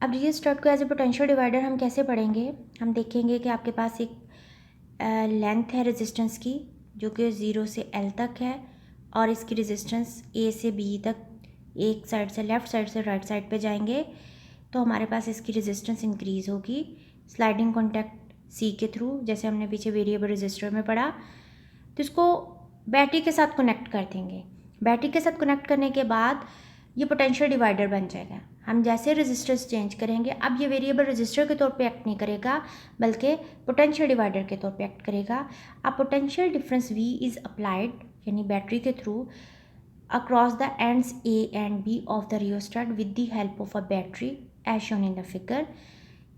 अब रियोस्टेट को as a potential divider हम कैसे पढ़ेंगे, हम देखेंगे कि आपके पास एक लेंथ है रेजिस्टेंस की जो कि 0 से L तक है और इसकी रेजिस्टेंस A से B तक, एक साइड से लेफ़्ट साइड से राइट साइड पे जाएंगे तो हमारे पास इसकी रेजिस्टेंस इंक्रीज़ होगी स्लाइडिंग कॉन्टैक्ट C के थ्रू, जैसे हमने पीछे वेरिएबल रेजिस्टर में पढ़ा। तो इसको बैटरी के साथ कनेक्ट कर देंगे। बैटरी के साथ कनेक्ट करने के बाद ये पोटेंशियल डिवाइडर बन जाएगा। हम जैसे रेजिस्टर्स चेंज करेंगे, अब ये वेरिएबल रेजिस्टर के तौर पे एक्ट नहीं करेगा बल्कि पोटेंशियल डिवाइडर के तौर पे एक्ट करेगा। अब potential difference V is applied यानी बैटरी के through across the ends A and B of the rheostat with the help of a battery as shown in the figure.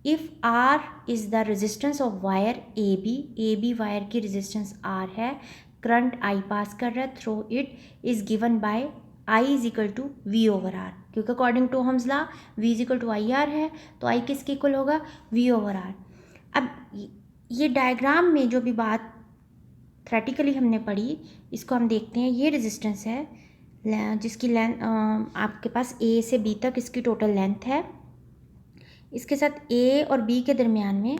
If R is the resistance of wire AB wire की resistance R है, current I pass कर रहा है through it is given by I is equal to V over R, क्योंकि according to Ohm's law V is equal to IR है तो I किसके equal होगा, V ओवर R। अब ये डायग्राम में जो भी बात थ्रेटिकली हमने पढ़ी इसको हम देखते हैं। ये रेजिस्टेंस है जिसकी लेंथ आपके पास A से B तक इसकी टोटल लेंथ है। इसके साथ A और B के दरमियान में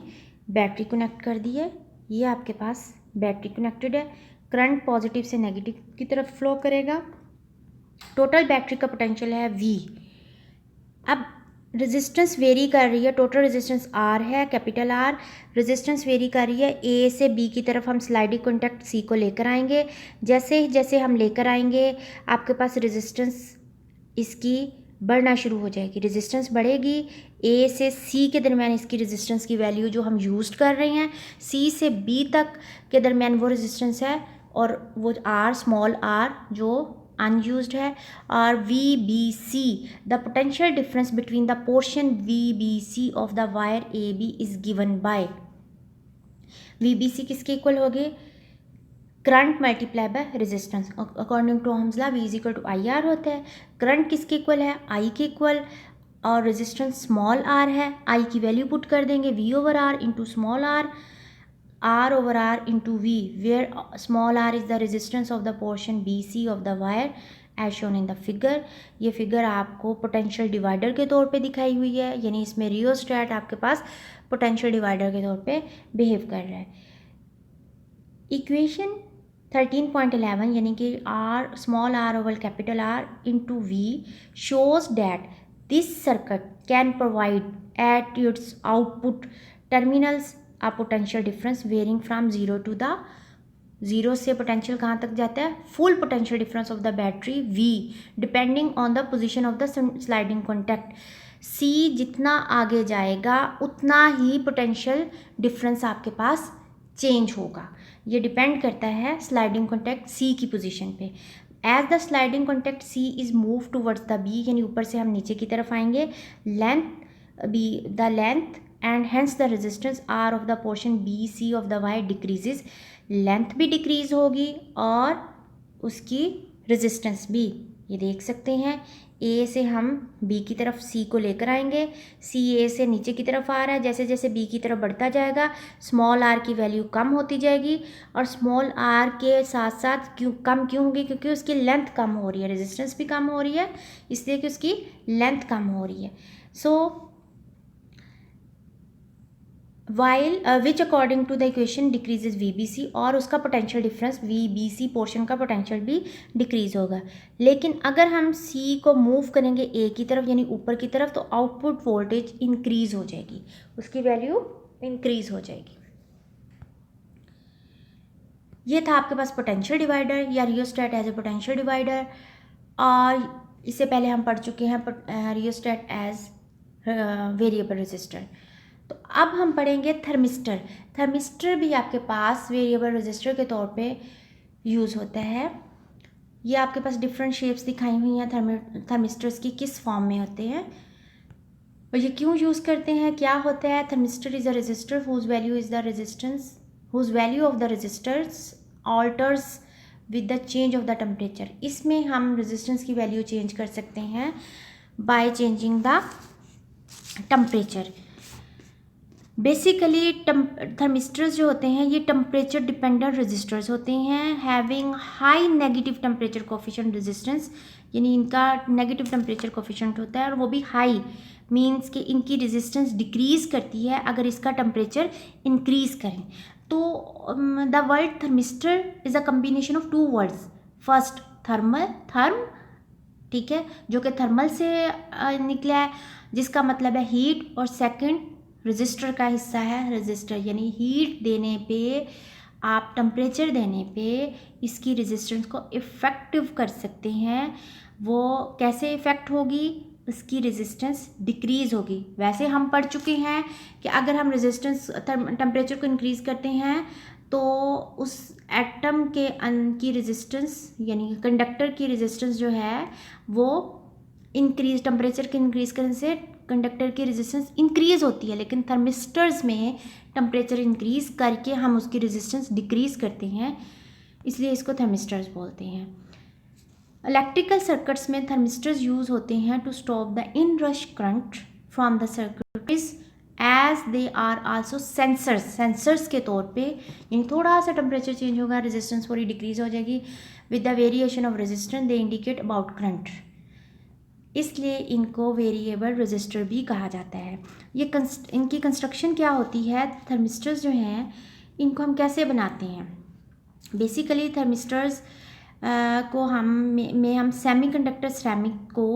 बैटरी कनेक्ट कर दी है। ये आपके पास बैटरी कनेक्टेड है। करंट पॉजिटिव से नेगेटिव की तरफ फ्लो करेगा। टोटल बैटरी का पोटेंशियल है V। अब रेजिस्टेंस वेरी कर रही है, टोटल रेजिस्टेंस R है, कैपिटल R। रेजिस्टेंस वेरी कर रही है A से B की तरफ। हम स्लाइडिंग कॉन्टैक्ट C को लेकर आएंगे। जैसे जैसे हम लेकर आएंगे आपके पास रेजिस्टेंस इसकी बढ़ना शुरू हो जाएगी। रेजिस्टेंस बढ़ेगी। A से C के दरमियान इसकी रेजिस्टेंस की वैल्यू जो हम यूज़ कर रहे हैं, C से B तक के दरमियान वो रेजिस्टेंस है और वो R स्मॉल r जो अनयूज्ड है। और VBC the potential difference between the portion VBC of the wire AB is given by VBC किसके इक्वल हो गए, current multiply by resistance. According to Ohm's law V is equal to IR होता है। Current किसके equal है, I के equal, और resistance small r है। I की वैल्यू पुट कर देंगे V over R into small r over R into V, where small r is the resistance of the portion BC of the wire as shown in the figure। ये figure आपको potential divider के तौर पे दिखाई हुई है, यानी इसमें रियोस्टेट आपके पास पोटेंशियल डिवाइडर के तौर पे बिहेव कर रहा है। इक्वेशन 13.11 यानी कि R small r over capital R into V shows that this circuit can provide at its output terminals a potential difference varying from 0 to the 0 से पोटेंशियल कहाँ तक जाता है, full potential difference of the battery V depending on the position of the sliding contact. C जितना आगे जाएगा उतना ही potential difference आपके पास चेंज होगा। ये डिपेंड करता है स्लाइडिंग कॉन्टैक्ट C की पोजीशन पे। As the sliding contact C is move towards the B, यानी ऊपर से हम नीचे की तरफ आएंगे, the length and hence the resistance R of the portion BC of the wire decreases। Length भी डिक्रीज होगी और उसकी रेजिस्टेंस भी। ये देख सकते हैं A से हम B की तरफ C को लेकर आएंगे। C A से नीचे की तरफ आ रहा है, जैसे जैसे B की तरफ बढ़ता जाएगा स्मॉल r की वैल्यू कम होती जाएगी और स्मॉल r के साथ साथ क्यों होगी, क्योंकि उसकी लेंथ कम हो रही है, रेजिस्टेंस भी कम हो रही है, इसलिए कि उसकी लेंथ कम हो रही है। So while which according to the equation decreases VBC, और उसका पोटेंशियल डिफरेंस VBC पोर्शन का पोटेंशियल भी डिक्रीज होगा। लेकिन अगर हम C को मूव करेंगे A की तरफ यानी ऊपर की तरफ, तो आउटपुट वोल्टेज इंक्रीज हो जाएगी, उसकी वैल्यू इंक्रीज हो जाएगी। ये था आपके पास पोटेंशियल डिवाइडर या rheostat as a potential divider, और इससे पहले हम पढ़ चुके हैं रियोस्टेट एज वेरिएबल रेजिस्टर। तो अब हम पढ़ेंगे थर्मिस्टर। थर्मिस्टर भी आपके पास वेरिएबल रेजिस्टर के तौर पे यूज़ होता है। ये आपके पास डिफरेंट शेप्स दिखाई हुई हैं थर्मिस्टर्स की, किस फॉर्म में होते हैं और ये क्यों यूज़ करते हैं, क्या होता है। Thermistor is a resistor whose value is the resistance whose value of the resistors alters with the change of the temperature. इसमें हम रेजिस्टेंस की वैल्यू चेंज कर सकते हैं by changing the temperature. Basically thermistors जो होते हैं ये टेम्परेचर डिपेंडेंट रेजिस्टर्स होते हैं, having high negative temperature coefficient resistance, यानी इनका नेगेटिव टेम्परेचर कोफिशिएंट होता है और वो भी हाई, मीन्स कि इनकी रेजिस्टेंस डिक्रीज़ करती है अगर इसका टेम्परेचर इंक्रीज़ करें। तो the word thermistor is a combination of two words, first therm, ठीक है, जो कि थर्मल से निकला है जिसका मतलब है हीट, और सेकंड रजिस्टर का हिस्सा है रजिस्टर, यानी हीट देने पे, आप टेम्परेचर देने पे इसकी रेजिस्टेंस को इफ़ेक्टिव कर सकते हैं। वो कैसे इफ़ेक्ट होगी, इसकी रेजिस्टेंस डिक्रीज़ होगी। वैसे हम पढ़ चुके हैं कि अगर हम रेजिस्टेंस टेम्परेचर को इंक्रीज़ करते हैं तो उस एटम के की रेजिस्टेंस यानी कंडक्टर की रेजिस्टेंस जो है वो इंक्रीज, टेम्परेचर के इंक्रीज़ करने से कंडक्टर की रेजिस्टेंस इंक्रीज़ होती है। लेकिन थर्मिस्टर्स में टेम्परेचर इंक्रीज़ करके हम उसकी रेजिस्टेंस डिक्रीज़ करते हैं, इसलिए इसको थर्मिस्टर्स बोलते हैं। इलेक्ट्रिकल सर्किट्स में थर्मिस्टर्स यूज़ होते हैं to stop the inrush current from the circuits as they are also sensors के तौर पे, यानी थोड़ा सा टेम्परेचर चेंज होगा, रेजिस्टेंस थोड़ी डिक्रीज हो जाएगी, with the variation of resistance they indicate about current, इसलिए इनको वेरिएबल रेजिस्टर भी कहा जाता है। ये इनकी कंस्ट्रक्शन क्या होती है, थर्मिस्टर्स जो हैं इनको हम कैसे बनाते हैं। बेसिकली थर्मिस्टर्स को हम सेमीकंडक्टर सिरेमिक को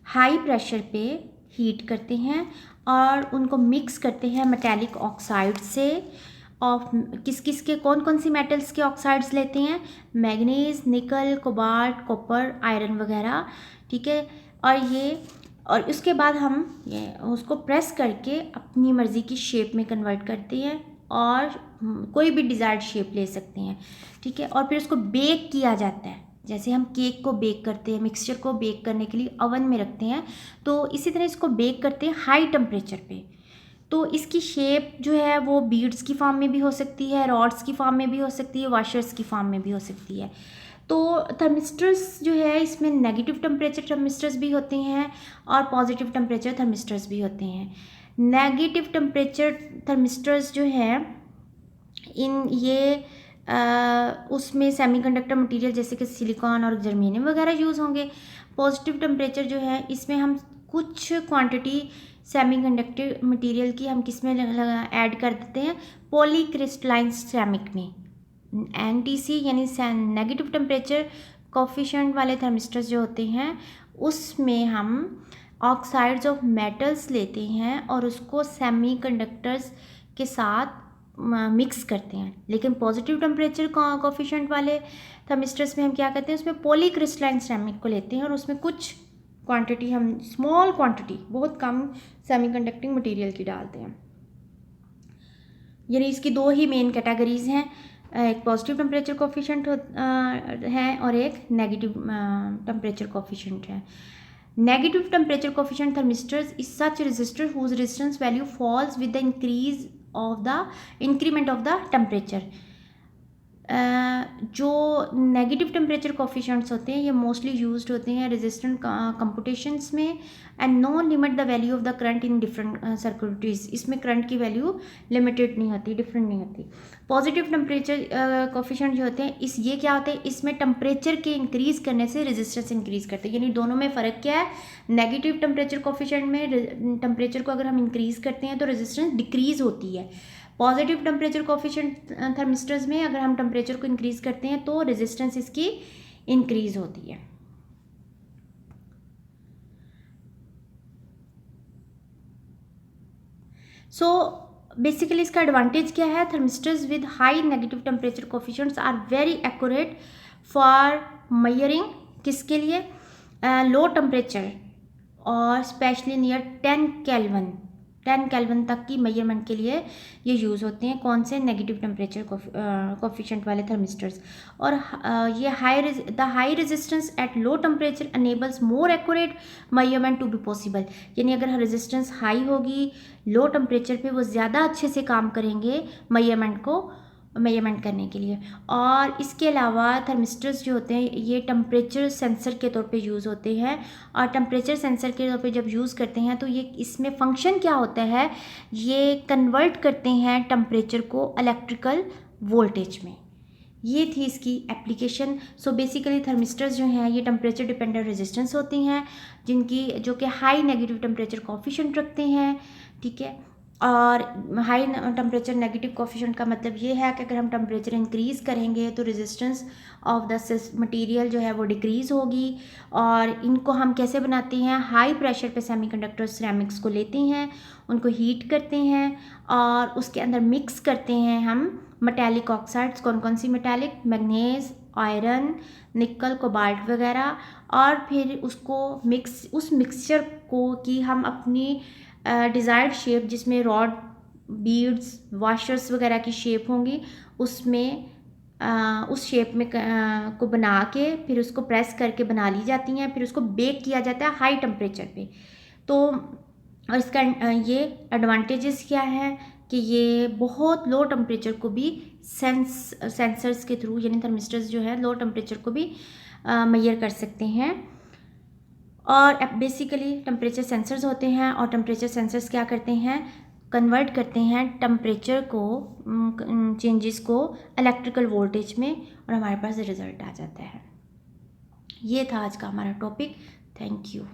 हाई प्रेशर पे हीट करते हैं और उनको मिक्स करते हैं मेटेलिक ऑक्साइड से। और किस के कौन सी मेटल्स के ऑक्साइड्स लेते हैं, मैग्नीज, निकल, कोबाल्ट, कॉपर, आयरन वगैरह, ठीक है। और उसके बाद हम उसको प्रेस करके अपनी मर्ज़ी की शेप में कन्वर्ट करते हैं और कोई भी डिज़ायर्ड शेप ले सकते हैं, ठीक है। और फिर उसको बेक किया जाता है, जैसे हम केक को बेक करते हैं, मिक्सचर को बेक करने के लिए ओवन में रखते हैं, तो इसी तरह इसको बेक करते हैं हाई टेम्परेचर पे। तो इसकी शेप जो है वो बीड्स की फॉर्म में भी हो सकती है, रॉड्स की फॉर्म में भी हो सकती है, वाशर्स की फॉर्म में भी हो सकती है। तो थर्मिस्टर्स जो है इसमें नेगेटिव टेम्परेचर थर्मिस्टर्स भी होते हैं और पॉजिटिव टेम्परेचर थर्मिस्टर्स भी होते हैं। नेगेटिव टेम्परेचर थर्मिस्टर्स जो है उसमें सेमीकंडक्टर मटेरियल जैसे कि सिलिकॉन और जर्मेनियम वगैरह यूज़ होंगे। पॉजिटिव टेम्परेचर जो है इसमें हम कुछ क्वांटिटी सेमीकंडक्टर मटेरियल की हम किस में ऐड कर देते हैं, पॉलीक्रिस्टलाइन सिरेमिक में, NTC यानी नेगेटिव टेम्परेचर कोफिशिएंट वाले थर्मिस्टर्स जो होते हैं उसमें हम ऑक्साइड्स ऑफ मेटल्स लेते हैं और उसको सेमीकंडक्टर्स के साथ मिक्स करते हैं। लेकिन पॉजिटिव टेम्परेचर कोफिशिएंट वाले थर्मिस्टर्स में हम क्या करते हैं, उसमें पॉलीक्रिस्टलाइन सिरेमिक को लेते हैं और उसमें कुछ क्वांटिटी, हम स्मॉल क्वांटिटी, बहुत कम सेमीकंडक्टिंग मटेरियल की डालते हैं। यानी इसकी दो ही मेन कैटेगरीज हैं, एक पॉजिटिव टेम्परेचर कोफिशिएंट है और एक नेगेटिव टेम्परेचर कोफिशिएंट है। Negative temperature coefficient thermistors is such resistor whose resistance value falls with the increment of the temperature. जो नेगेटिव टेम्परेचर कोफिशिएंट्स होते हैं ये मोस्टली यूज्ड होते हैं रेजिस्टेंट कंप्यूटेशंस में and no limit the value of the current in different circuitries. इसमें current की value limited नहीं होती, डिफरेंट नहीं होती। पॉजिटिव टेम्परेचर कोफिशिएंट जो होते हैं ये क्या होते हैं, इसमें टेम्परेचर के इंक्रीज़ करने से रेजिस्टेंस इंक्रीज़ करते हैं। यानी दोनों में फ़र्क क्या है, नेगेटिव टेम्परेचर कोफिशिएंट में टेम्परेचर को अगर हम इंक्रीज़ करते हैं तो रेजिस्टेंस डिक्रीज़ होती है। पॉजिटिव टेम्परेचर कोफिशिएंट थर्मिस्टर्स में अगर हम टेम्परेचर को इंक्रीज़ करते हैं तो रेजिस्टेंस इसकी इंक्रीज़ होती है। सो बेसिकली इसका एडवांटेज क्या है, thermistors with high negative temperature coefficients are very accurate for measuring, किसके लिए, लो टेम्परेचर और स्पेशली नियर 10 केल्विन तक की मेजरमेंट के लिए ये यूज़ होते हैं। कौन से, नेगेटिव टेम्परेचर कोफिशिएंट वाले थर्मिस्टर्स। और ये high resistance at low temperature enables more accurate measurement to be possible. यानी अगर रेजिस्टेंस हाई होगी, लो टेम्परेचर पे वो ज़्यादा अच्छे से काम करेंगे मेजरमेंट करने के लिए। और इसके अलावा थर्मिस्टर्स जो होते हैं ये टेम्परेचर सेंसर के तौर पे यूज़ होते हैं और टेम्परेचर सेंसर के तौर पे जब यूज़ करते हैं तो ये इसमें फंक्शन क्या होता है, ये कन्वर्ट करते हैं टेम्परेचर को इलेक्ट्रिकल वोल्टेज में। ये थी इसकी एप्लीकेशन। सो बेसिकली थर्मिस्टर्स जो हैं ये टेम्परेचर डिपेंडेंट रेजिस्टेंस होती हैं, जो कि हाई नेगेटिव टेम्परेचर कोफिशिएंट रखते हैं, ठीक है। और हाई टेम्परेचर नेगेटिव कोफिशिएंट का मतलब ये है कि अगर हम टेम्परेचर इंक्रीज़ करेंगे तो रेजिस्टेंस ऑफ द मटेरियल जो है वो डिक्रीज़ होगी। और इनको हम कैसे बनाते हैं, हाई प्रेशर पे सेमीकंडक्टर सिरेमिक्स को लेते हैं, उनको हीट करते हैं और उसके अंदर मिक्स करते हैं हम मेटालिक ऑक्साइड्स। कौन कौन सी मेटालिक, मैग्नीज, आयरन, निकल, कोबाल्ट वगैरह। और फिर उसको उस मिक्सचर को कि हम अपनी डिज़ायर्ड शेप, जिसमें रॉड, बीड्स, वॉशर्स वगैरह की शेप होंगी, उसमें उस शेप में को बना के फिर उसको प्रेस करके बना ली जाती हैं, फिर उसको बेक किया जाता है हाई टेम्परेचर पे। तो और इसका ये एडवांटेजेस क्या है कि ये बहुत लो टेम्परेचर को भी सेंसर्स के थ्रू, यानी थर्मिस्टर्स जो है लो टेम्परेचर को भी मेजर कर सकते हैं। और बेसिकली टेम्परेचर सेंसर्स होते हैं, और टेम्परेचर सेंसर्स क्या करते हैं, कन्वर्ट करते हैं टेम्परेचर को, चेंजेस को इलेक्ट्रिकल वोल्टेज में, और हमारे पास रिजल्ट आ जाता है। ये था आज का हमारा टॉपिक। Thank you.